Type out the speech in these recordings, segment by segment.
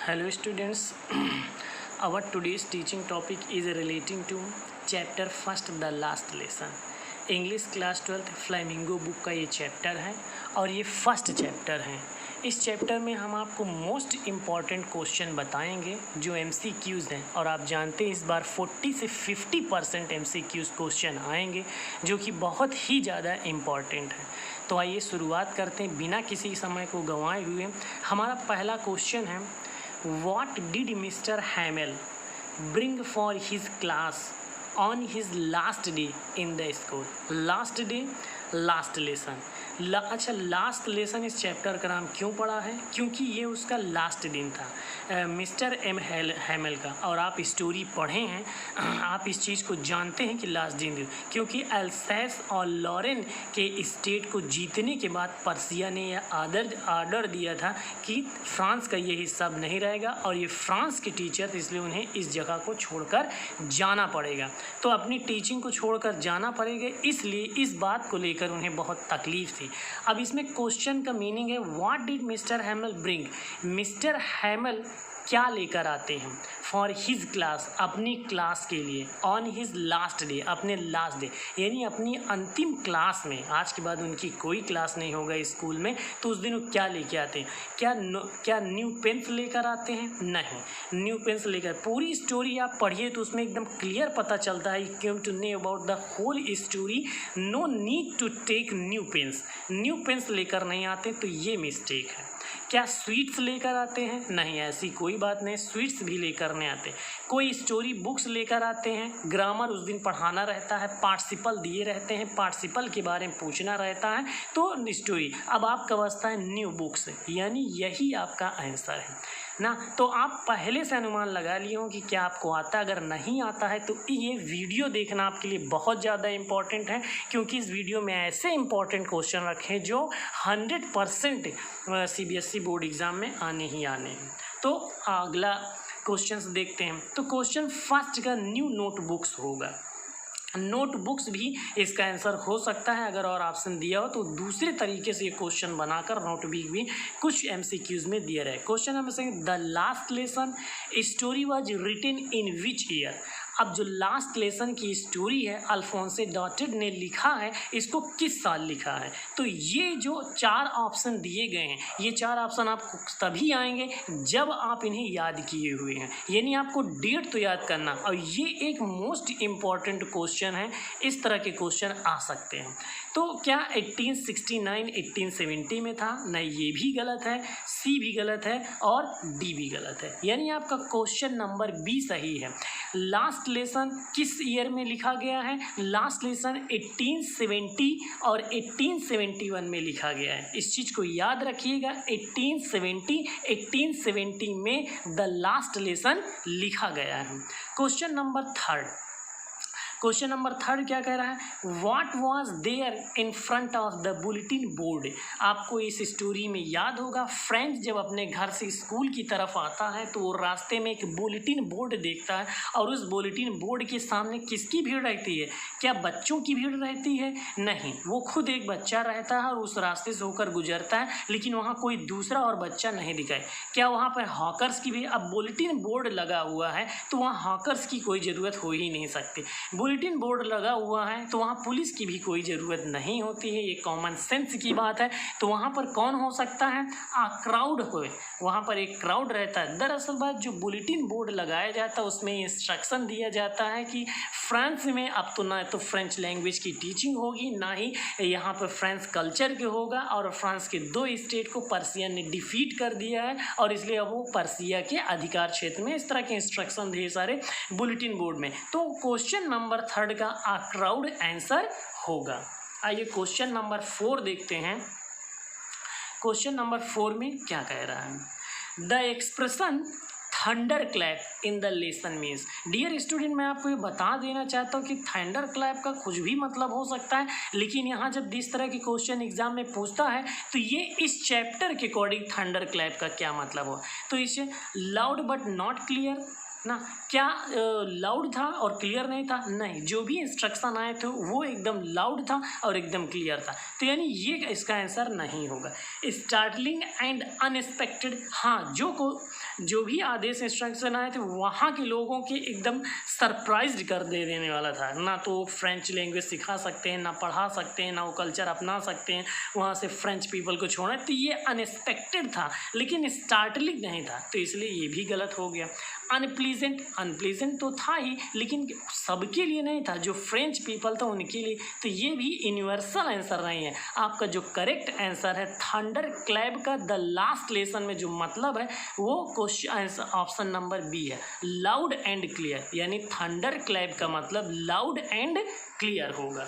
Hello students, our today's teaching topic is relating to chapter first the last lesson. English class 12 flamingo book का ये chapter है और ये first chapter है। इस चैप्टर में हम आपको मोस्ट इम्पॉर्टेंट क्वेश्चन बताएंगे जो MCQs हैं और आप जानते हैं इस बार 40 से 50% MCQs क्वेश्चन आएंगे जो कि बहुत ही ज़्यादा इम्पॉर्टेंट है। तो आइए शुरुआत करते हैं बिना किसी समय को गंवाए हुए। हमारा पहला क्वेश्चन है, What did Mr. Hamel bring for his class on his last day in the school? Last day, last lesson. अच्छा, लास्ट लेसन इस चैप्टर का नाम क्यों पड़ा है? क्योंकि ये उसका लास्ट दिन था मिस्टर हैमल का। और आप स्टोरी पढ़े हैं, आप इस चीज़ को जानते हैं कि लास्ट दिन, क्योंकि अल्सैस और लॉरेन के स्टेट को जीतने के बाद पर्सिया ने यह आर्डर दिया था कि फ्रांस का ये हिस्सा नहीं रहेगा और ये फ्रांस के टीचर थे, इसलिए उन्हें इस जगह को छोड़कर जाना पड़ेगा। तो अपनी टीचिंग को छोड़कर जाना पड़ेगा, इसलिए इस बात को लेकर उन्हें बहुत तकलीफ थी। अब इसमें क्वेश्चन का मीनिंग है, what did mister हैमल bring? Mister हैमल क्या लेकर आते हैं फॉर हिज क्लास, अपनी क्लास के लिए, ऑन हिज लास्ट डे, अपने लास्ट डे यानी अपनी अंतिम क्लास में। आज के बाद उनकी कोई क्लास नहीं होगा स्कूल में, तो उस दिन वो क्या लेके आते हैं? क्या न्यू पेन्स लेकर आते हैं? नहीं, न्यू पेन्स लेकर पूरी स्टोरी आप पढ़िए तो उसमें एकदम क्लियर पता चलता है। You came to know about the whole story, no need to take new pens. New pens लेकर नहीं आते तो ये मिस्टेक है। क्या स्वीट्स लेकर आते हैं? नहीं, ऐसी कोई बात नहीं, स्वीट्स भी लेकर नहीं आते। कोई स्टोरी बुक्स लेकर आते हैं, ग्रामर उस दिन पढ़ाना रहता है, पार्टिसिपल दिए रहते हैं, पार्टिसिपल के बारे में पूछना रहता है, तो स्टोरी। अब आपका बचता है न्यू बुक्स, यानी यही आपका आंसर है ना। तो आप पहले से अनुमान लगा लिए हो कि क्या आपको आता है। अगर नहीं आता है तो ये वीडियो देखना आपके लिए बहुत ज़्यादा इम्पॉर्टेंट है, क्योंकि इस वीडियो में ऐसे इम्पॉर्टेंट क्वेश्चन रखे जो 100% CBSE बोर्ड एग्ज़ाम में आने ही आने हैं। तो अगला क्वेश्चंस देखते हैं। तो क्वेश्चन फर्स्ट का न्यू नोटबुक्स होगा। नोटबुक्स भी इसका आंसर हो सकता है, अगर और ऑप्शन दिया हो तो दूसरे तरीके से ये क्वेश्चन बनाकर नोटबुक भी कुछ MCQs में दिया रहे। Question number second, the last lesson story was written in which year? अब जो लास्ट लेसन की स्टोरी है अल्फोंसे डॉटेड ने लिखा है, इसको किस साल लिखा है? तो ये जो 4 ऑप्शन दिए गए हैं, ये 4 ऑप्शन आपको तभी आएंगे जब आप इन्हें याद किए हुए हैं, यानी आपको डेट तो याद करना। और ये एक मोस्ट इम्पॉर्टेंट क्वेश्चन है, इस तरह के क्वेश्चन आ सकते हैं। तो क्या 1869 1870 में था? नहीं, ये भी गलत है, सी भी गलत है और डी भी गलत है, यानी आपका क्वेश्चन नंबर बी सही है। लास्ट लेसन किस ईयर में लिखा गया है? लास्ट लेसन 1870 और 1871 में लिखा गया है। इस चीज़ को याद रखिएगा, 1870 में द लास्ट लेसन लिखा गया है। क्वेश्चन नंबर थर्ड क्या कह रहा है? What was there in front of the bulletin board? आपको इस स्टोरी में याद होगा, फ्रेंच जब अपने घर से स्कूल की तरफ आता है तो वो रास्ते में एक बुलेटिन बोर्ड देखता है, और उस बुलेटिन बोर्ड के सामने किसकी भीड़ रहती है? क्या बच्चों की भीड़ रहती है? नहीं, वो खुद एक बच्चा रहता है और उस रास्ते से होकर गुजरता है, लेकिन वहाँ कोई दूसरा और बच्चा नहीं दिखाए। क्या वहाँ पर हॉकर्स की भी? अब बुलेटिन बोर्ड लगा हुआ है तो वहाँ हॉकर्स की कोई ज़रूरत हो ही नहीं सकती। बुलेटिन बोर्ड लगा हुआ है तो वहाँ पुलिस की भी कोई ज़रूरत नहीं होती है, ये कॉमन सेंस की बात है। तो वहाँ पर कौन हो सकता है? क्राउड हो, वहाँ पर एक क्राउड रहता है। दरअसल बात, जो बुलेटिन बोर्ड लगाया जाता है उसमें इंस्ट्रक्शन दिया जाता है कि फ्रांस में अब तो ना तो फ्रेंच लैंग्वेज की टीचिंग होगी, ना ही यहाँ पर फ्रेंच कल्चर के होगा, और फ्रांस के 2 स्टेट को पर्सिया ने डिफीट कर दिया है और इसलिए अब वो पर्सिया के अधिकार क्षेत्र में। इस तरह के इंस्ट्रक्शन दिए सारे बुलेटिन बोर्ड में। तो क्वेश्चन नंबर थर्ड का क्राउड आंसर होगा। आइए क्वेश्चन नंबर 4 देखते हैं। क्वेश्चन नंबर 4 में क्या कह रहा है? The expression thunder clap in the lesson means. Dear student, मैं आपको ये बता देना चाहता हूँ कि थंडर क्लैप का कुछ भी मतलब हो सकता है, लेकिन यहाँ जब इस तरह के क्वेश्चन एग्जाम में पूछता है तो ये इस चैप्टर के अकॉर्डिंग थंडर क्लैप का क्या मतलब हो। तो इसे लाउड बट नॉट क्लियर, ना। क्या लाउड था और क्लियर नहीं था? नहीं, जो भी इंस्ट्रक्शन आए थे वो एकदम लाउड था और एकदम क्लियर था, तो यानी ये इसका आंसर नहीं होगा। स्टार्टलिंग एंड अनएक्सपेक्टेड, हाँ, जो भी आदेश इंस्ट्रक्शन आए थे वहाँ के लोगों के एकदम सरप्राइज कर देने वाला था। ना तो वो फ्रेंच लैंग्वेज सिखा सकते हैं, ना पढ़ा सकते हैं, ना वो कल्चर अपना सकते हैं वहाँ से फ्रेंच पीपल को छोड़ना, तो ये अनएक्सपेक्टेड था लेकिन स्टार्टलिंग नहीं था, तो इसलिए ये भी गलत हो गया। अनप्लीजेंट तो था ही लेकिन सबके लिए नहीं था, जो फ्रेंच पीपल था उनके लिए, तो ये भी यूनिवर्सल आंसर नहीं है। आपका जो करेक्ट आंसर है थंडर क्लैप का द लास्ट लेसन में जो मतलब है वो क्वेश्चन ऑप्शन नंबर बी है, लाउड एंड क्लियर, यानी थंडर क्लैप का मतलब लाउड एंड क्लियर होगा।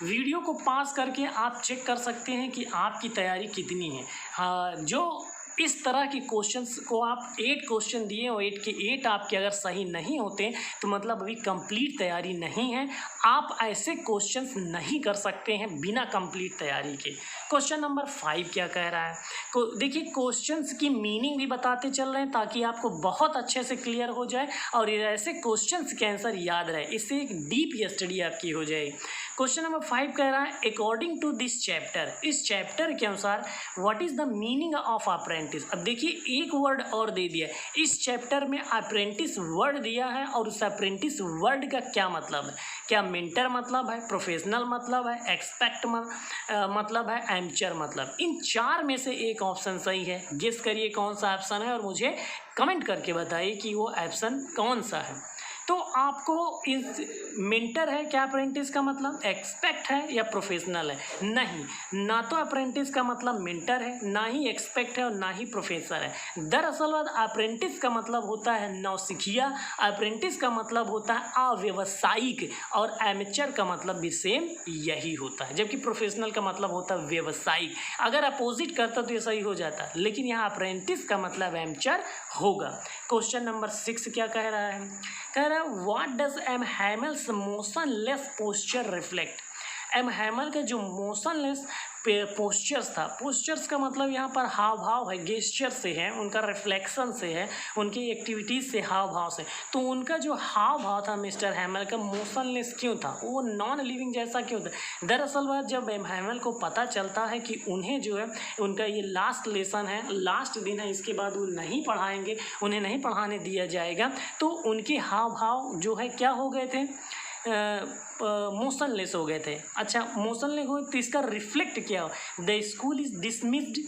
वीडियो को पास करके आप चेक कर सकते हैं कि आपकी तैयारी कितनी है। हाँ, जो इस तरह के क्वेश्चंस को आप 8 क्वेश्चन दिए और 8 के 8 आपके अगर सही नहीं होते तो मतलब अभी कंप्लीट तैयारी नहीं है। आप ऐसे क्वेश्चंस नहीं कर सकते हैं बिना कंप्लीट तैयारी के। क्वेश्चन नंबर 5 क्या कह रहा है, देखिए क्वेश्चंस की मीनिंग भी बताते चल रहे हैं ताकि आपको बहुत अच्छे से क्लियर हो जाए और ऐसे क्वेश्चंस के आंसर याद रहे, इससे एक डीप स्टडी आपकी हो जाएगी। क्वेश्चन नंबर 5 कह रहा है अकॉर्डिंग टू दिस चैप्टर, इस चैप्टर के अनुसार what is the meaning of apprentice. अब देखिए एक वर्ड और दे दिया, इस चैप्टर में अप्रेंटिस वर्ड दिया है और उस अप्रेंटिस वर्ड का क्या मतलब है, क्या मेंटर मतलब है, प्रोफेशनल मतलब है, एक्सपेक्ट मतलब है, एमचर मतलब। इन 4 में से एक ऑप्शन सही है, गेस करिए कौन सा ऑप्शन है और मुझे कमेंट करके बताइए कि वो ऑप्शन कौन सा है। तो आपको इस मेंटर है क्या अप्रेंटिस का मतलब, एक्सपेक्ट है या प्रोफेशनल है? नहीं, ना तो अप्रेंटिस का मतलब मेंटर है, ना ही एक्सपेक्ट है और ना ही प्रोफेसर है। दरअसल बात अप्रेंटिस का मतलब होता है नौसिखिया, अप्रेंटिस का मतलब होता है अव्यवसायिक और एमेचर का मतलब भी सेम यही होता है, जबकि प्रोफेशनल का मतलब होता है व्यवसायिक। अगर अपोजिट करता तो ये सही हो जाता, लेकिन यहाँ अप्रेंटिस का मतलब एमेचर होगा। क्वेश्चन नंबर 6 क्या कह रहा है, कह रहा है what does M Hamel's motionless posture reflect. M Hamel का जो मोशनलेस पोस्चर्स था, पोस्चर्स का मतलब यहाँ पर हाव भाव है, गेस्चर से है, उनका रिफ्लेक्शन से है, उनकी एक्टिविटीज़ से, हाव भाव से। तो उनका जो हाव भाव था मिस्टर हैमल का मोशनलेस क्यों था, वो नॉन लिविंग जैसा क्यों था? दरअसल बात जब एम हैमल को पता चलता है कि उन्हें जो है उनका ये लास्ट लेसन है, लास्ट दिन है, इसके बाद वो नहीं पढ़ाएंगे, उन्हें नहीं पढ़ाने दिया जाएगा, तो उनके हाव भाव जो है क्या हो गए थे, मोशनलेस हो गए थे। अच्छा, मोशनलेस हो तो इसका रिफ्लेक्ट क्या हो, द स्कूल इज डिसमिस्ड,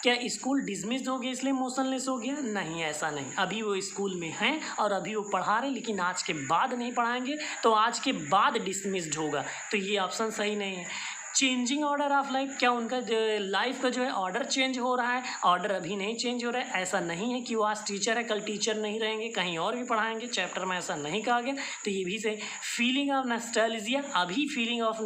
क्या स्कूल डिसमिस्ड हो गया इसलिए मोशनलेस हो गया? नहीं, ऐसा नहीं, अभी वो स्कूल में हैं और अभी वो पढ़ा रहे, लेकिन आज के बाद नहीं पढ़ाएंगे, तो आज के बाद डिसमिस्ड होगा, तो ये ऑप्शन सही नहीं है। चेंजिंग ऑर्डर ऑफ लाइफ, क्या उनका जो लाइफ का जो है ऑर्डर चेंज हो रहा है? ऑर्डर अभी नहीं चेंज हो रहा है, ऐसा नहीं है कि वो आज टीचर है कल टीचर नहीं रहेंगे, कहीं और भी पढ़ाएंगे, चैप्टर में ऐसा नहीं कहा गया, तो ये भी सही। फीलिंग ऑफ नॉस्टैल्जिया, अभी फीलिंग ऑफ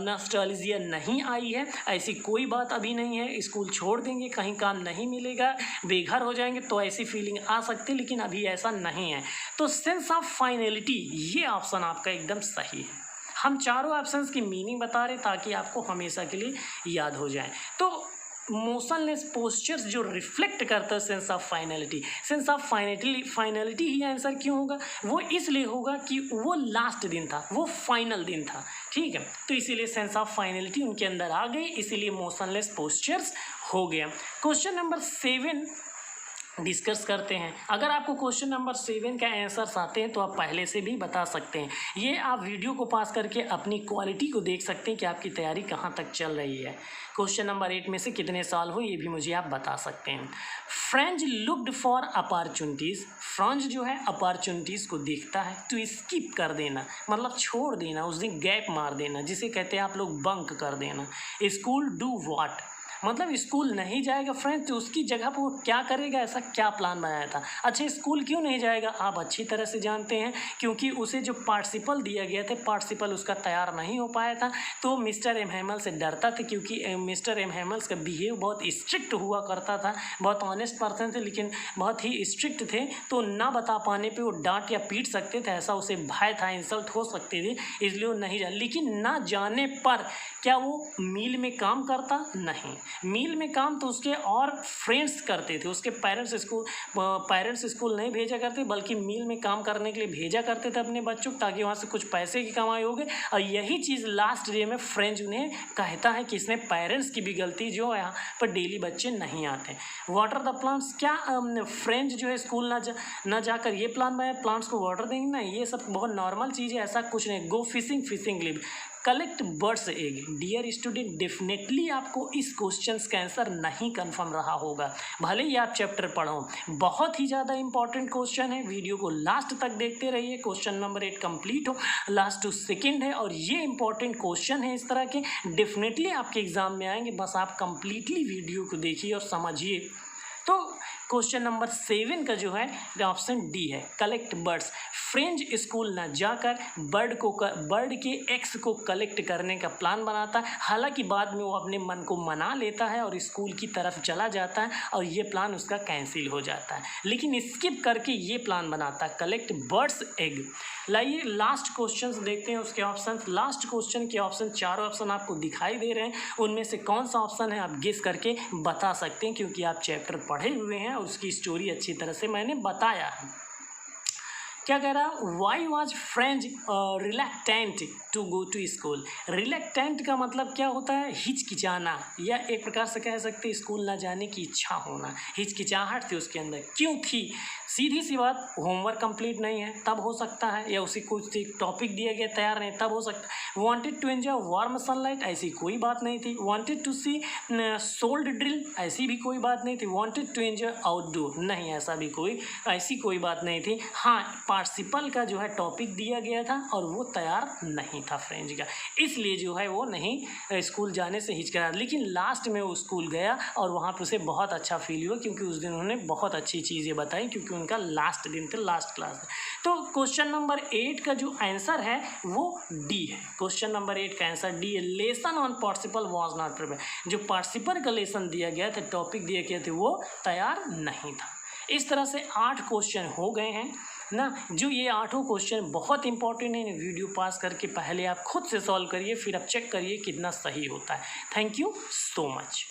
नॉस्टैल्जिया नहीं आई है, ऐसी कोई बात अभी नहीं है, स्कूल छोड़ देंगे, कहीं काम नहीं मिलेगा, बेघर हो जाएंगे तो ऐसी फीलिंग आ सकती है, लेकिन अभी ऐसा नहीं है। तो सेंस ऑफ फाइनलिटी, ये ऑप्शन आपका एकदम सही है। हम चारों ऑप्शंस की मीनिंग बता रहे ताकि आपको हमेशा के लिए याद हो जाए। तो मोशनलेस पोस्चर्स जो रिफ्लेक्ट करता है sense of finality, sense of finality he answer क्यों होगा? वो इसलिए होगा कि वो लास्ट दिन था, वो फाइनल दिन था, ठीक है, तो इसीलिए सेंस ऑफ फाइनलिटी उनके अंदर आ गई, इसीलिए मोशनलेस पोस्चर्स हो गया। क्वेश्चन नंबर 7 डिस्कस करते हैं। अगर आपको क्वेश्चन नंबर 7 का आंसर्स आते हैं तो आप पहले से भी बता सकते हैं, ये आप वीडियो को पास करके अपनी क्वालिटी को देख सकते हैं कि आपकी तैयारी कहाँ तक चल रही है। क्वेश्चन नंबर 8 में से कितने साल हो ये भी मुझे आप बता सकते हैं। French looked for opportunities, French जो है अपॉर्चुनिटीज़ को देखता है, तो स्किप कर देना मतलब छोड़ देना, उस दिन गैप मार देना, जिसे कहते हैं आप लोग बंक कर देना। स्कूल डू व्हाट, मतलब स्कूल नहीं जाएगा फ्रेंड्स, तो उसकी जगह पर वो क्या करेगा, ऐसा क्या प्लान बनाया था? अच्छा, स्कूल क्यों नहीं जाएगा आप अच्छी तरह से जानते हैं, क्योंकि उसे जो पार्टिसिपल दिया गया था, पार्टिसिपल उसका तैयार नहीं हो पाया था, तो मिस्टर एम हैमल से डरता था, क्योंकि मिस्टर एम हैमल्स का बिहेव बहुत स्ट्रिक्ट हुआ करता था, बहुत ऑनेस्ट पर्सन थे लेकिन बहुत ही स्ट्रिक्ट थे, तो ना बता पाने पर वो डांट या पीट सकते थे, ऐसा उसे भय था, इंसल्ट हो सकती थी, इसलिए वो नहीं जा, लेकिन ना जाने पर क्या वो मिल में काम करता? नहीं, मिल में काम तो उसके और फ्रेंड्स करते थे, उसके पेरेंट्स स्कूल नहीं भेजा करते बल्कि मिल में काम करने के लिए भेजा करते थे अपने बच्चों को, ताकि वहाँ से कुछ पैसे की कमाई हो गई। और यही चीज़ लास्ट डे में फ्रेंच उन्हें कहता है कि इसमें पेरेंट्स की भी गलती, जो यहाँ पर डेली बच्चे नहीं आते। वाटर द प्लांट्स, क्या फ्रेंच जो है स्कूल ना जाकर ये प्लान बनाए, प्लांट्स को वाटर देंगे? ना, ये सब बहुत नॉर्मल चीज़ है, ऐसा कुछ नहीं। Go fishing live, collect birds egg. Dear student, definitely आपको इस क्वेश्चन का आंसर नहीं कंफर्म रहा होगा, भले ही आप चैप्टर पढ़ो। बहुत ही ज़्यादा इंपॉर्टेंट क्वेश्चन है, वीडियो को लास्ट तक देखते रहिए। क्वेश्चन नंबर 8 कंप्लीट हो, लास्ट टू सेकंड है, और ये इंपॉर्टेंट क्वेश्चन है इस तरह के, डेफिनेटली आपके एग्जाम में आएंगे। बस आप कंप्लीटली वीडियो को देखिए और समझिए। तो क्वेश्चन नंबर 7 का जो है ऑप्शन डी है, कलेक्ट बर्ड्स। फ्रेंच स्कूल न जाकर बर्ड के एग्स को कलेक्ट करने का प्लान बनाता है। हालांकि बाद में वो अपने मन को मना लेता है और स्कूल की तरफ चला जाता है और ये प्लान उसका कैंसिल हो जाता है, लेकिन स्किप करके ये प्लान बनाता है, कलेक्ट बर्ड्स एग। लाइए लास्ट क्वेश्चन देखते हैं उसके ऑप्शन। लास्ट क्वेश्चन के ऑप्शन, चारों ऑप्शन आपको दिखाई दे रहे हैं, उनमें से कौन सा ऑप्शन है आप गेस करके बता सकते हैं, क्योंकि आप चैप्टर पढ़े हुए हैं और उसकी स्टोरी अच्छी तरह से मैंने बताया है। क्या कह रहा, why was French reluctant to go to school. Reluctant का मतलब क्या होता है? हिचकिचाना, या एक प्रकार से कह सकते हैं स्कूल ना जाने की इच्छा होना, हिचकिचाहट थी उसके अंदर। क्यों थी? सीधी सी बात, होमवर्क कंप्लीट नहीं है तब हो सकता है, या उसी कुछ टॉपिक दिया गया तैयार नहीं तब हो सकता है। Wanted to enjoy warm sunlight, ऐसी कोई बात नहीं थी। Wanted to see sold drill, ऐसी भी कोई बात नहीं थी। वांटेड टू एंजॉय आउटडोर, नहीं, ऐसी कोई बात नहीं थी। हाँ, पार्टिसिपल का जो है टॉपिक दिया गया था और वो तैयार नहीं था फ्रेंच का, इसलिए जो है वो नहीं स्कूल जाने से हिचकिचा। लेकिन लास्ट में वो स्कूल गया और वहाँ पर उसे बहुत अच्छा फील हुआ, क्योंकि उस दिन उन्होंने बहुत अच्छी चीज़ें बताई, क्योंकि उनका लास्ट दिन थे, लास्ट क्लास। तो क्वेश्चन नंबर 8 का जो आंसर है वो डी है। क्वेश्चन नंबर 8 का आंसर डी है। Lesson on participle was not prepared, जो पार्टिसिपल का लेसन दिया गया था, टॉपिक दिया गया था, वो तैयार नहीं था। इस तरह से 8 क्वेश्चन हो गए हैं ना। जो ये 8 क्वेश्चन बहुत इंपॉर्टेंट है, वीडियो पास करके पहले आप खुद से सॉल्व करिए, फिर आप चेक करिए कितना सही होता है। Thank you so much.